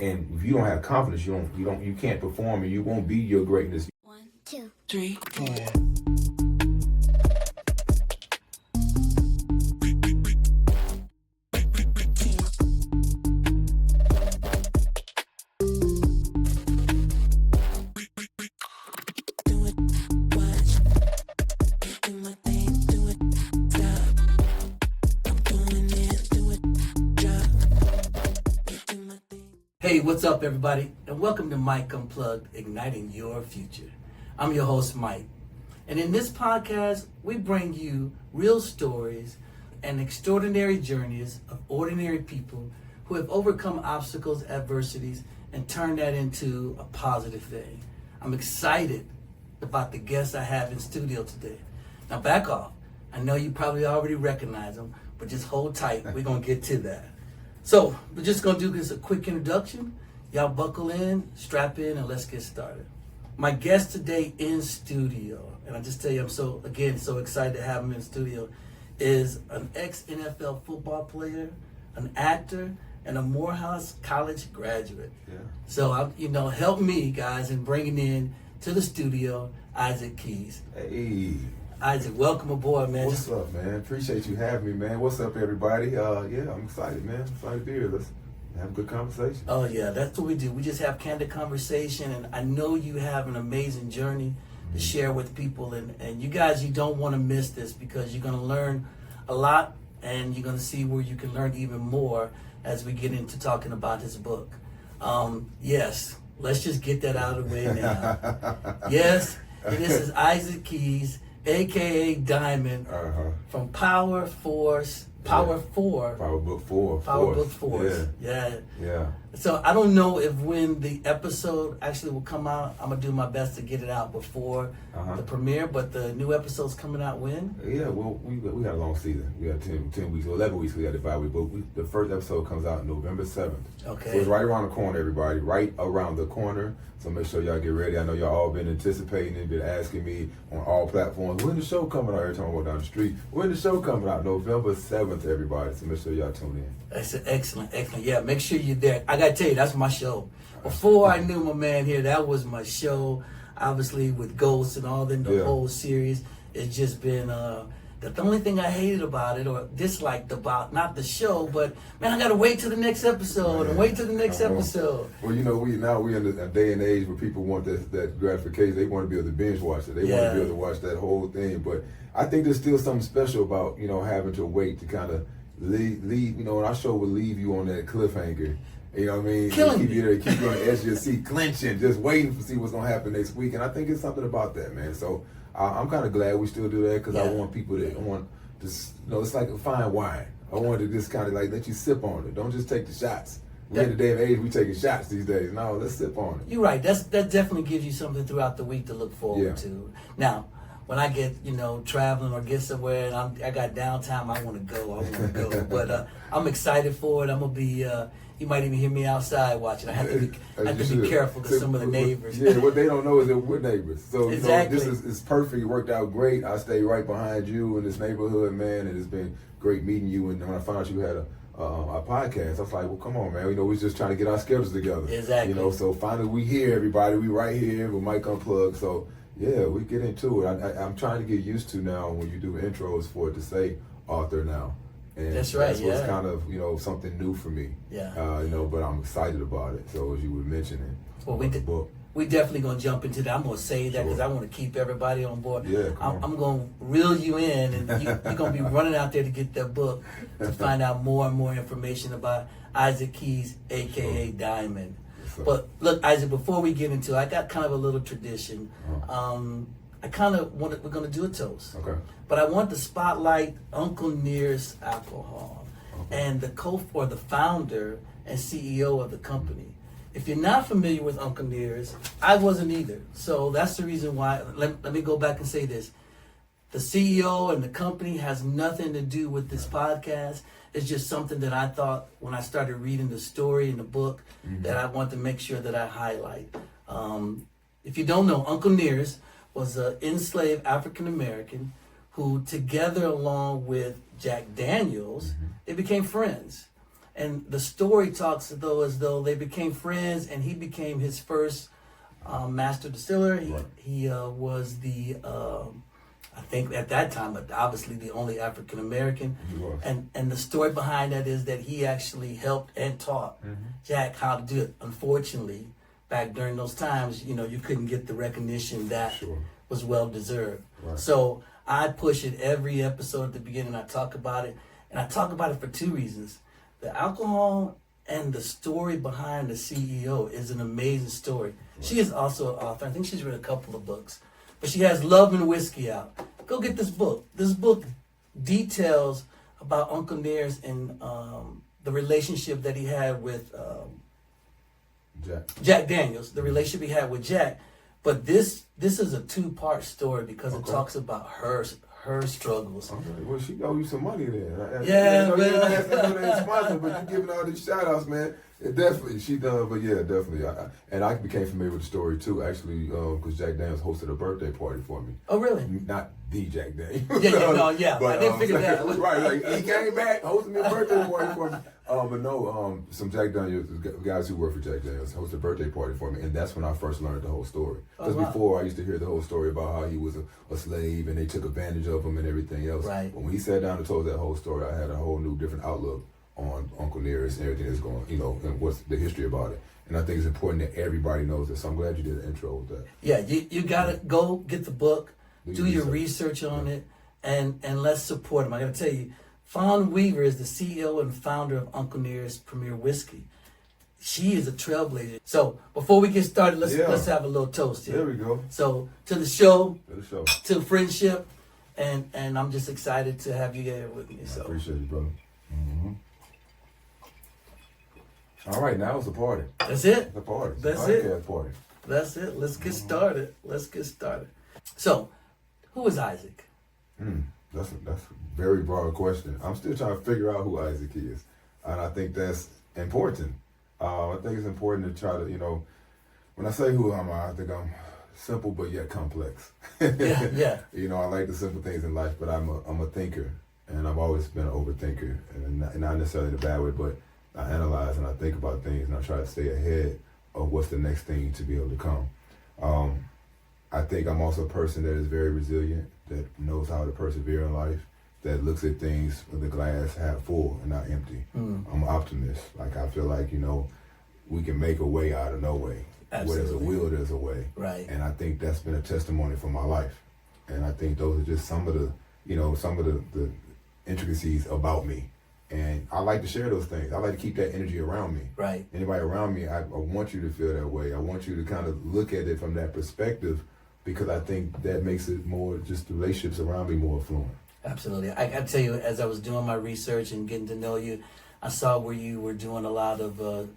And if you don't have confidence, you can't perform, and you won't be your greatness. 1, 2, 3, 4. Hey, what's up, everybody? And welcome to Mike Unplugged, Igniting Your Future. I'm your host, Mike. And in this podcast, we bring you real stories and extraordinary journeys of ordinary people who have overcome obstacles, adversities, and turned that into a positive thing. I'm excited about the guests I have in studio today. Now, back off. I know you probably already recognize them, but just hold tight. We're going to get to that. So, we're just going to do this a quick introduction. Y'all buckle in, strap in, and let's get started. My guest today in studio, and I just tell you I'm so excited to have him in studio, is an ex-NFL football player, an actor, and a Morehouse College graduate. Yeah. So, help me, guys, in bringing in to the studio Isaac Keys. Hey. Isaac, welcome aboard, man. What's up, man? Appreciate you having me, man. What's up, everybody? Yeah, I'm excited, man. Excited to be here. Let's have a good conversation. Oh, yeah, that's what we do. We just have candid conversation, and I know you have an amazing journey to share with people, and you guys, you don't want to miss this because you're going to learn a lot, and you're going to see where you can learn even more as we get into talking about his book. Yes, let's just get that out of the way now. Yes, this is Isaac Keys, aka Diamond, from Power Book 4. Yeah. So I don't know if when the episode actually will come out, I'm gonna do my best to get it out before the premiere. But the new episode's coming out when? Yeah, well, we got a long season. We got 10 weeks, 11 weeks. We got it 5 weeks. But the first episode comes out November 7th. Okay. So it's right around the corner, everybody. Right around the corner. So make sure y'all get ready. I know y'all all been anticipating and been asking me on all platforms, when the show coming out? Every time I walk down the street, when the show coming out? November 7th, everybody. So make sure y'all tune in. That's excellent. Yeah, make sure you're there. I gotta tell you, that's my show. Before I knew my man here, that was my show. Obviously with Ghosts and all the whole series. It's just been the only thing I hated about it or disliked about, not the show, but man, I gotta wait till the next episode and wait till the next episode. Well, we in a day and age where people want that gratification. They want to be able to binge watch it. They want to be able to watch that whole thing. But I think there's still something special about having to wait to kind of leave. And our show will leave you on that cliffhanger. You know what I mean? Keep you on the edge of your seat, clenching, just waiting to see what's gonna happen next week. And I think it's something about that, man. So I'm kind of glad we still do that because I want people to it's like a fine wine. I want to just kind of like let you sip on it. Don't just take the shots. We're in the day and age we taking shots these days. No, let's sip on it. You're right. That definitely gives you something throughout the week to look forward to. Now, when I get traveling or get somewhere and I got downtime, I want to go. But I'm excited for it. I'm gonna be. You might even hear me outside watching. I have to be careful because some of the neighbors. Yeah, what they don't know is that we're neighbors. So exactly. This is perfect. It worked out great. I stay right behind you in this neighborhood, man, and it's been great meeting you. And when I found out you had a podcast, I was like, well, come on, man. We're just trying to get our schedules together. Exactly. So finally we here, everybody. We right here with Mike Unplugged. So yeah, we get into it. I'm trying to get used to now when you do intros for it to say author now. And that's right. That's what's kind of something new for me. Yeah. But I'm excited about it. So as you were mentioning, well, we definitely gonna jump into that. I'm gonna say that because I want to keep everybody on board. Yeah. I'm gonna reel you in, and you're gonna be running out there to get that book to find out more and more information about Isaac Keys, aka Diamond. But look, Isaac, before we get into it, I got kind of a little tradition. We're gonna do a toast. Okay. But I want to spotlight Uncle Near's Alcohol and the founder and CEO of the company. If you're not familiar with Uncle Near's, I wasn't either. So that's the reason why. Let me go back and say this. The CEO and the company has nothing to do with this podcast. It's just something that I thought when I started reading the story in the book that I want to make sure that I highlight. If you don't know, Uncle Near's was an enslaved African American who, together along with Jack Daniels, they became friends. and the story talks as though they became friends, and he became his first master distiller. He was the I think at that time, but obviously the only African American. And the story behind that is that he actually helped and taught Jack how to do it. Unfortunately, back during those times, you couldn't get the recognition that was well deserved. So I push it every episode at the beginning. I talk about it, and I talk about it for two reasons. The alcohol and the story behind the CEO is an amazing story. She is also an author. I think she's written a couple of books. But she has Love and Whiskey out. Go get this book. This book details about Uncle Nearest and the relationship that he had with Jack Daniels, the relationship he had with Jack. But this is a two-part story because it talks about her struggles. Okay. Well, she owe you some money then. Yeah, man. Sponsor, but you giving all these shout-outs, man. It definitely, she done, but yeah, definitely. I became familiar with the story too, actually, because Jack Daniels hosted a birthday party for me. Oh, really? Not the Jack Daniels. But, I didn't figure that out. Right, like he came back, hosted me a birthday party for me. But no, some Jack Daniels, guys who work for Jack Daniels, hosted a birthday party for me, and that's when I first learned the whole story. Because before, I used to hear the whole story about how he was a slave and they took advantage of him and everything else. Right. But when he sat down and told that whole story, I had a whole new, different outlook on Uncle Nearest and everything that's going, and what's the history about it. And I think it's important that everybody knows this. So I'm glad you did an intro with that. Yeah, you gotta go get the book, do your research on it, and let's support him. I gotta tell you, Fawn Weaver is the CEO and founder of Uncle Nearest Premier Whiskey. She is a trailblazer. So before we get started, let's have a little toast here. There we go. So to the show, to friendship, and I'm just excited to have you here with me. So I appreciate you, brother. Mm-hmm. All right, now it's a party. That's it. It's a party. That's it. Party. That's it. Let's get started. So, who is Isaac? That's a very broad question. I'm still trying to figure out who Isaac is, and I think that's important. I think it's important to try to, when I say who am I think I'm simple but yet complex. Yeah. I like the simple things in life, but I'm a thinker, and I've always been an overthinker, and not necessarily in a bad way, but I analyze and I think about things and I try to stay ahead of what's the next thing to be able to come. I think I'm also a person that is very resilient, that knows how to persevere in life, that looks at things with the glass half full and not empty. I'm an optimist. Like I feel like, we can make a way out of no way. Absolutely. Where there's a will, there's a way. Right. And I think that's been a testimony for my life. And I think those are just some of the intricacies about me. And I like to share those things. I like to keep that energy around me. Right. Anybody around me, I want you to feel that way. I want you to kind of look at it from that perspective, because I think that makes it more, just the relationships around me more fluent. Absolutely. I tell you, as I was doing my research and getting to know you, I saw where you were doing a lot of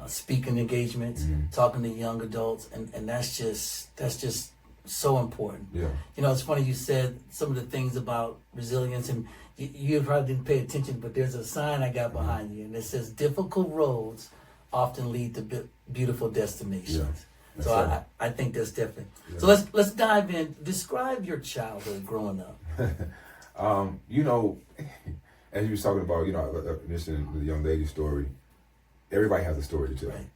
speaking engagements, talking to young adults, and that's just so important. Yeah. It's funny you said some of the things about resilience, and you probably didn't pay attention, but there's a sign I got behind you, and it says, difficult roads often lead to beautiful destinations. Yeah. So I think that's different. Yeah. So let's dive in. Describe your childhood growing up. As you were talking about, listening to the young lady's story, everybody has a story to tell. Right.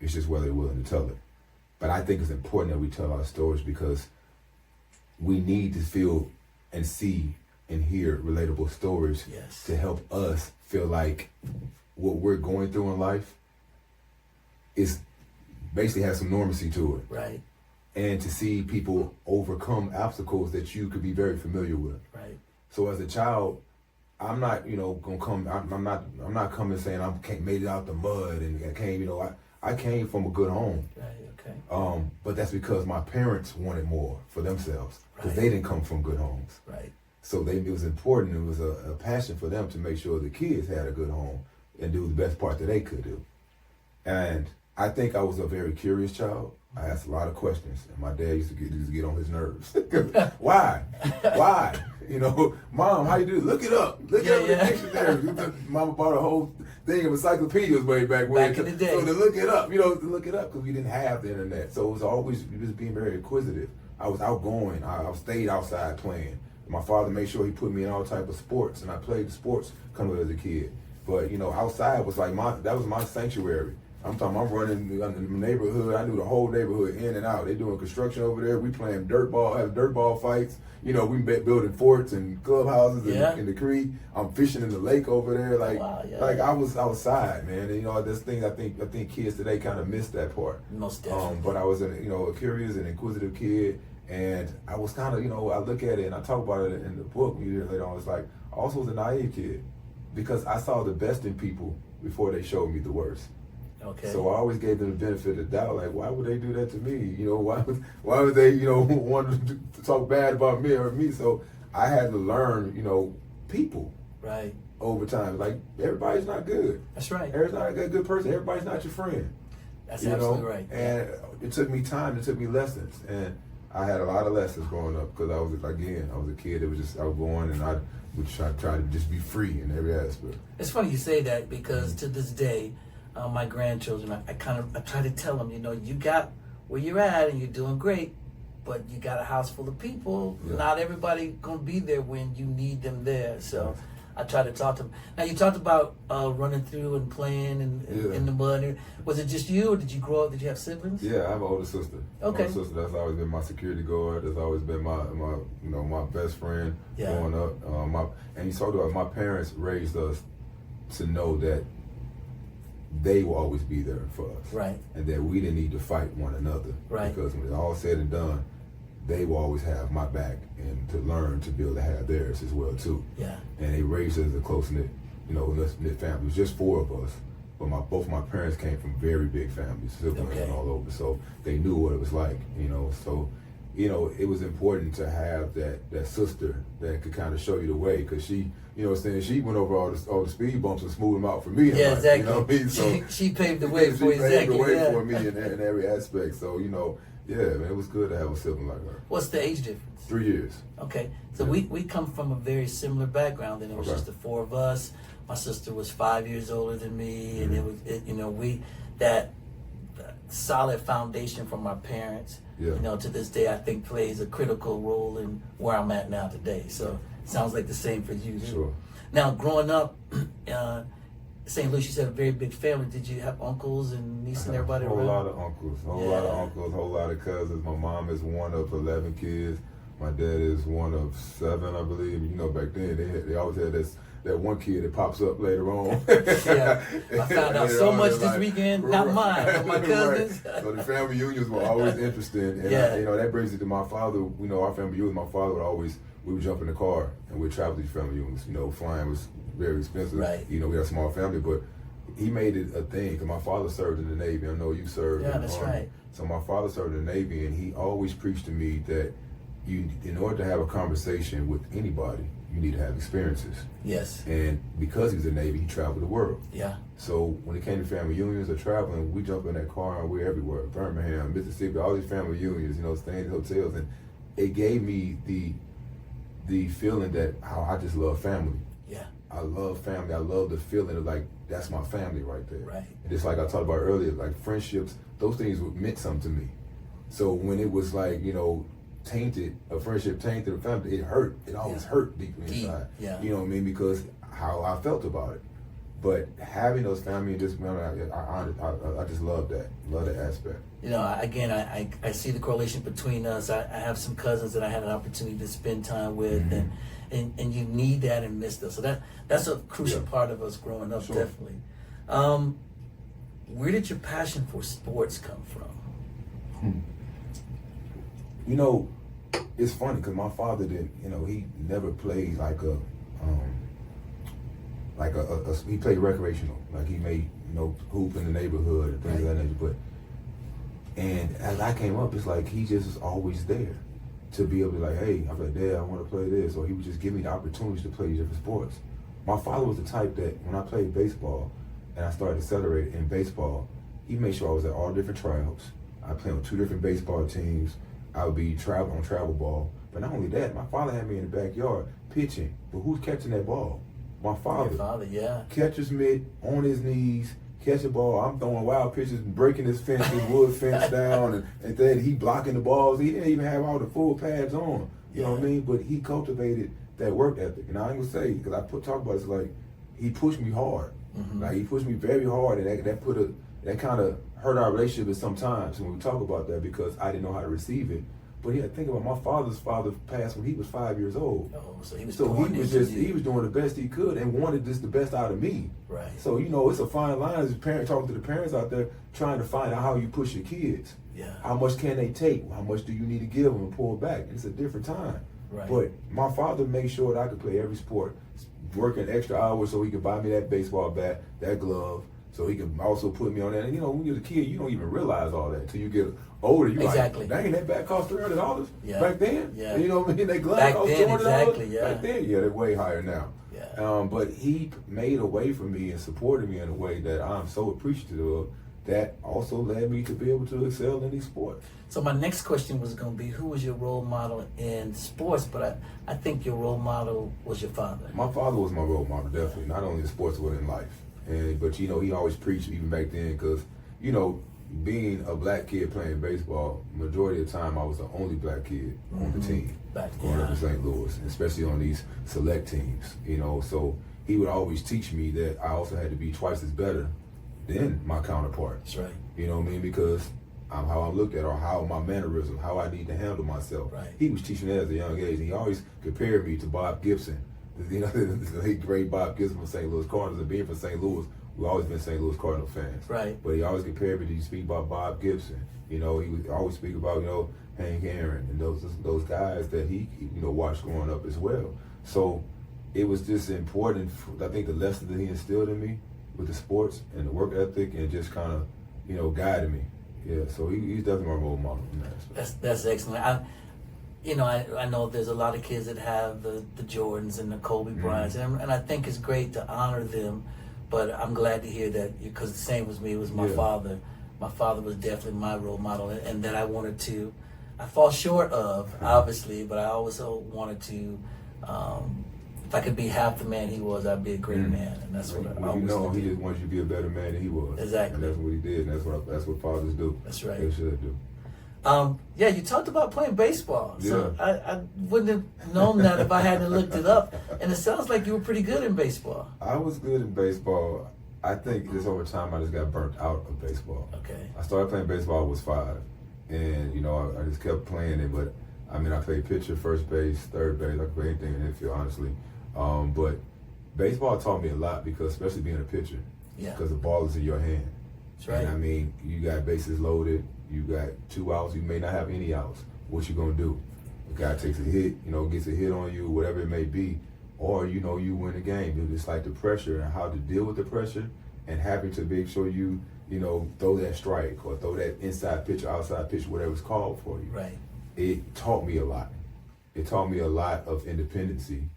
It's just whether they're willing to tell it. But I think it's important that we tell our stories, because we need to feel and see and hear relatable stories to help us feel like what we're going through in life is basically has some normalcy to it. Right. And to see people overcome obstacles that you could be very familiar with. Right. So as a child, I'm not, gonna come. I'm not coming saying I made it out the mud and I came. I came from a good home. Right. Okay. But that's because my parents wanted more for themselves, because they didn't come from good homes. Right. So it was important. It was a passion for them to make sure the kids had a good home and do the best part that they could do. And I think I was a very curious child. I asked a lot of questions, and my dad used to get on his nerves. Why? Mom, how you do? Look it up. Look it up in the dictionary. Mama bought a whole thing of encyclopedias way back when. Back in the day. So to look it up, because we didn't have the internet. So it was always just being very inquisitive. I was outgoing. I stayed outside playing. My father made sure he put me in all type of sports, and I played sports coming up as a kid. But outside was like that was my sanctuary. I'm talking. I'm running in the neighborhood. I knew the whole neighborhood in and out. They doing construction over there. We playing dirt ball, have dirt ball fights. We building forts and clubhouses in the creek. I'm fishing in the lake over there. Like I was outside, man. And this thing I think kids today kind of miss that part. Most definitely. But I was a curious and inquisitive kid, and I was kind of I look at it and I talk about it in the book later on. It's like I also was a naive kid because I saw the best in people before they showed me the worst. Okay. So I always gave them the benefit of the doubt. Like, why would they do that to me? Why would they want to talk bad about me or me? So I had to learn people right over time. Like, everybody's not good. That's right. Everybody's not a good person. Everybody's not your friend. That's absolutely right. And it took me time. It took me lessons, and I had a lot of lessons growing up because I was a kid that was just outgoing, and I would try to just be free in every aspect. It's funny you say that because to this day, my grandchildren, I try to tell them, you got where you're at and you're doing great, but you got a house full of people. Yeah. Not everybody gonna be there when you need them there. So I try to talk to them. Now you talked about running through and playing in the mud. Was it just you, or did you grow up? Did you have siblings? Yeah, I have an older sister. Okay. My older sister, that's always been my security guard. That's always been my best friend growing up. And you talked about my parents raised us to know that they will always be there for us. Right. And that we didn't need to fight one another. Right. Because when it's all said and done, they will always have my back and to learn to be able to have theirs as well too. Yeah. And they raised us as a close-knit, knit family. It was just 4 of us. But both my parents came from very big families, siblings and all over. So they knew what it was like, So, it was important to have that sister that could kind of show you the way, because she, she went over all the speed bumps and smoothed them out for me. Yeah, exactly. You know what I mean? So she paved the way for you. She paved the way for me in every aspect. So, man, it was good to have a sibling like her. What's the age difference? 3 years. Okay, so we come from a very similar background, and it was just the 4 of us. My sister was 5 years older than me, and we that solid foundation from our parents. To this day, I think plays a critical role in where I'm at now today. So it sounds like the same for you. Sure. Now, growing up, St. Louis, you said a very big family. Did you have uncles and nieces and everybody around? A whole lot of uncles, whole lot of cousins. My mom is one of 11 kids. My dad is one of 7, I believe. Back then they always had that one kid that pops up later on. Yeah, I found out so much this weekend. Not mine, but my cousins. Right. So the family reunions were always interesting, and that brings it to my father. Our family reunions. My father we would jump in the car and we'd travel to these family reunions. Flying was very expensive. Right. We had a small family, but he made it a thing because my father served in the Navy. I know you served. Yeah, that's right. So my father served in the Navy, and he always preached to me that in order to have a conversation with anybody, you need to have experiences. Yes. And because he was in the Navy, he traveled the world. Yeah. So when it came to family reunions or traveling, we jump in that car and we're everywhere. Birmingham, Mississippi, all these family reunions, staying in hotels. And it gave me the feeling that how I just love family. Yeah. I love family. I love the feeling of like, that's my family right there. Right. And just like I talked about earlier, like friendships, those things meant something to me. So when it was like, a friendship tainted a family, it hurt. It always hurt deep inside. Yeah. You know what I mean? Because how I felt about it. But having those family, I just love that. Love that aspect. Again, I see the correlation between us. I have some cousins that I had an opportunity to spend time with, and you need that and miss those. So that's a crucial part of us growing up, definitely. Where did your passion for sports come from? It's funny because my father didn't. He never played he played recreational. Like he made hoop in the neighborhood and things of that nature. And as I came up, it's like he just was always there to be able to hey, I'm like, Dad, I want to play this, or he would just give me the opportunities to play different sports. My father was the type that when I played baseball and I started accelerating in baseball, he made sure I was at all different tryouts. I played on 2 different baseball teams. I would be on travel ball. But not only that, my father had me in the backyard pitching. But who's catching that ball? My father. Your father, yeah. Catcher's mitt, on his knees, catch the ball. I'm throwing wild pitches, breaking his fence, his wood fence down, and then he blocking the balls. He didn't even have all the full pads on. You know what I mean? But he cultivated that work ethic. And I ain't gonna say, because talk about it, it's like he pushed me hard. Mm-hmm. Like he pushed me very hard, and that kind of hurt our relationship sometimes when we talk about that because I didn't know how to receive it. But yeah, think about my father's father passed when he was 5 years old. Oh, so he was he was doing the best he could and wanted just the best out of me. Right. So it's a fine line as a parent talking to the parents out there trying to find out how you push your kids. Yeah. How much can they take? How much do you need to give them and pull back? It's a different time. Right. But my father made sure that I could play every sport, working extra hours so he could buy me that baseball bat, that glove, so he could also put me on that. And when you're a kid, you don't even realize all that until you get older. You're exactly. like, dang, that bat cost $300 yeah. back then. Yeah. And you know what I mean? That glove back cost then, $200. exactly. Yeah. Back then, yeah, they're way higher now. Yeah. But he made a way for me and supported me in a way that I'm so appreciative of. That also led me to be able to excel in these sports. So my next question was going to be, who was your role model in sports? But I think your role model was your father. My father was my role model, definitely. Not only in sports, but in life. But he always preached even back then because, being a black kid playing baseball, majority of the time I was the only black kid on the team growing up in St. Louis, especially on these select teams. So he would always teach me that I also had to be twice as better than my counterpart. That's right. You know what I mean? Because how I'm looked at or how my mannerism, how I need to handle myself. Right. He was teaching that at a young age. And he always compared me to Bob Gibson. The late great Bob Gibson from St. Louis Cardinals. And being from St. Louis, we've always been St. Louis Cardinal fans. Right. But he always compared me to speak about Bob Gibson. He would always speak about, Hank Aaron and those guys that he watched growing up as well. So it was just important. I think the lesson that he instilled in me with the sports and the work ethic and just kind of, guided me. Yeah, so he's definitely my role model in that aspect. That's excellent. I know there's a lot of kids that have the Jordans and the Kobe Bryants, and I think it's great to honor them. But I'm glad to hear that because the same as me, it was my father. My father was definitely my role model, and that I fall short of, obviously, but I also wanted to, if I could be half the man he was, I'd be a great man, and that's what I always he just wants you to be a better man than he was. Exactly. And that's what he did, and that's what fathers do. That's right. They should do. You talked about playing baseball. So Yeah. I wouldn't have known that if I hadn't looked it up. And it sounds like you were pretty good in baseball. I was good in baseball. I think just over time I just got burnt out of baseball. Okay. I started playing baseball when I was 5. And, I just kept playing it. But, I played pitcher, first base, third base. I could play anything in the infield, honestly. But baseball taught me a lot because, especially being a pitcher, because the ball is in your hand. That's right. And you got bases loaded, you got 2 outs, you may not have any outs. What you gonna do? The guy takes a hit, gets a hit on you, whatever it may be, or you win the game. It's like the pressure and how to deal with the pressure, and having to make sure you throw that strike or throw that inside pitch or outside pitch, whatever it's called for you. Right. It taught me a lot. It taught me a lot of independency,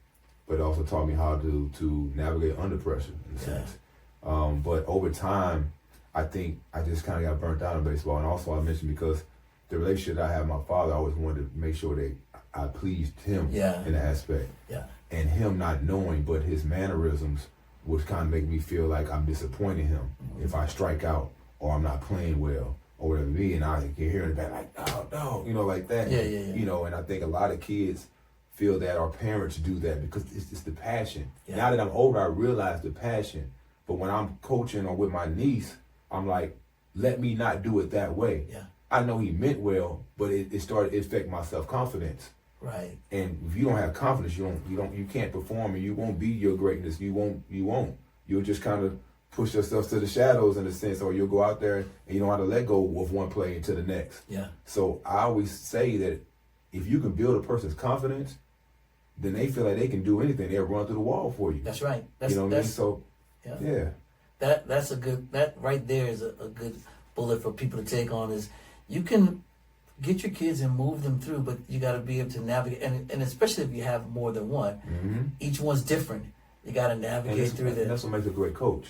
but it also taught me how to navigate under pressure in a sense. But over time, I think I just kind of got burnt out in baseball. And also I mentioned because the relationship that I had with my father, I always wanted to make sure that I pleased him in that aspect. Yeah. And him not knowing, but his mannerisms would kind of make me feel like I'm disappointing him if I strike out or I'm not playing well or whatever it be. And I can hear in the back like, oh, no, like that. Yeah. And I think a lot of kids feel that our parents do that because it's the passion. Yeah. Now that I'm older, I realize the passion. But when I'm coaching or with my niece, I'm like, let me not do it that way. Yeah. I know he meant well, but it started to affect my self-confidence. Right. And if you don't have confidence, you can't perform, and you won't be your greatness. You won't. You'll just kind of push yourself to the shadows in a sense, or you'll go out there and you don't know how to let go of one play into the next. Yeah. So I always say that if you can build a person's confidence, then they feel like they can do anything. They'll run through the wall for you. That's right. You know what I mean? So yeah. That's a good, that right there is a good bullet for people to take on is you can get your kids and move them through, but you got to be able to navigate, and especially if you have more than one, each one's different. You got to navigate through that. That's what makes a great coach,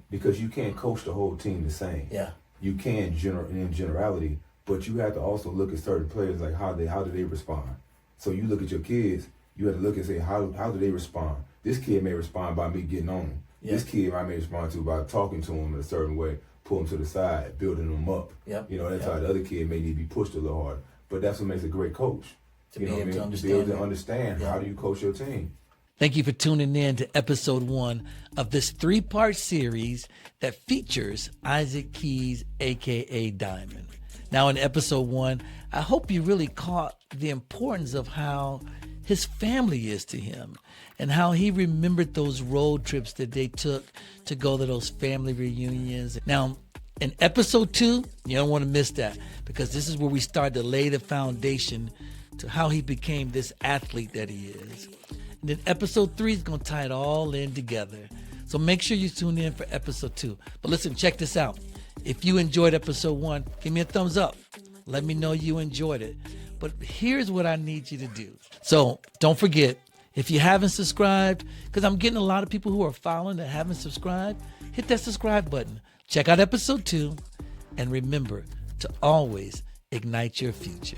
because you can't coach the whole team the same. Yeah. You can in generality, but you have to also look at certain players, like how do they respond. So you look at your kids, you have to look and say, how do they respond? This kid may respond by me getting on him. Yeah. This kid I may respond to by talking to him in a certain way, pull him to the side, building him up. Yep. That's how the other kid may need to be pushed a little harder. But that's what makes a great coach. To be able to understand. To be able to understand how do you coach your team. Thank you for tuning in to episode 1 of this 3-part series that features Isaac Keys, aka Diamond. Now in episode 1, I hope you really caught the importance of how his family is to him and how he remembered those road trips that they took to go to those family reunions. Now, in episode 2, you don't want to miss that, because this is where we start to lay the foundation to how he became this athlete that he is. And then episode 3 is going to tie it all in together. So make sure you tune in for episode 2. But listen, check this out. If you enjoyed episode 1, give me a thumbs up. Let me know you enjoyed it. But here's what I need you to do. So don't forget, if you haven't subscribed, because I'm getting a lot of people who are following that haven't subscribed, hit that subscribe button. Check out episode 2. And remember to always ignite your future.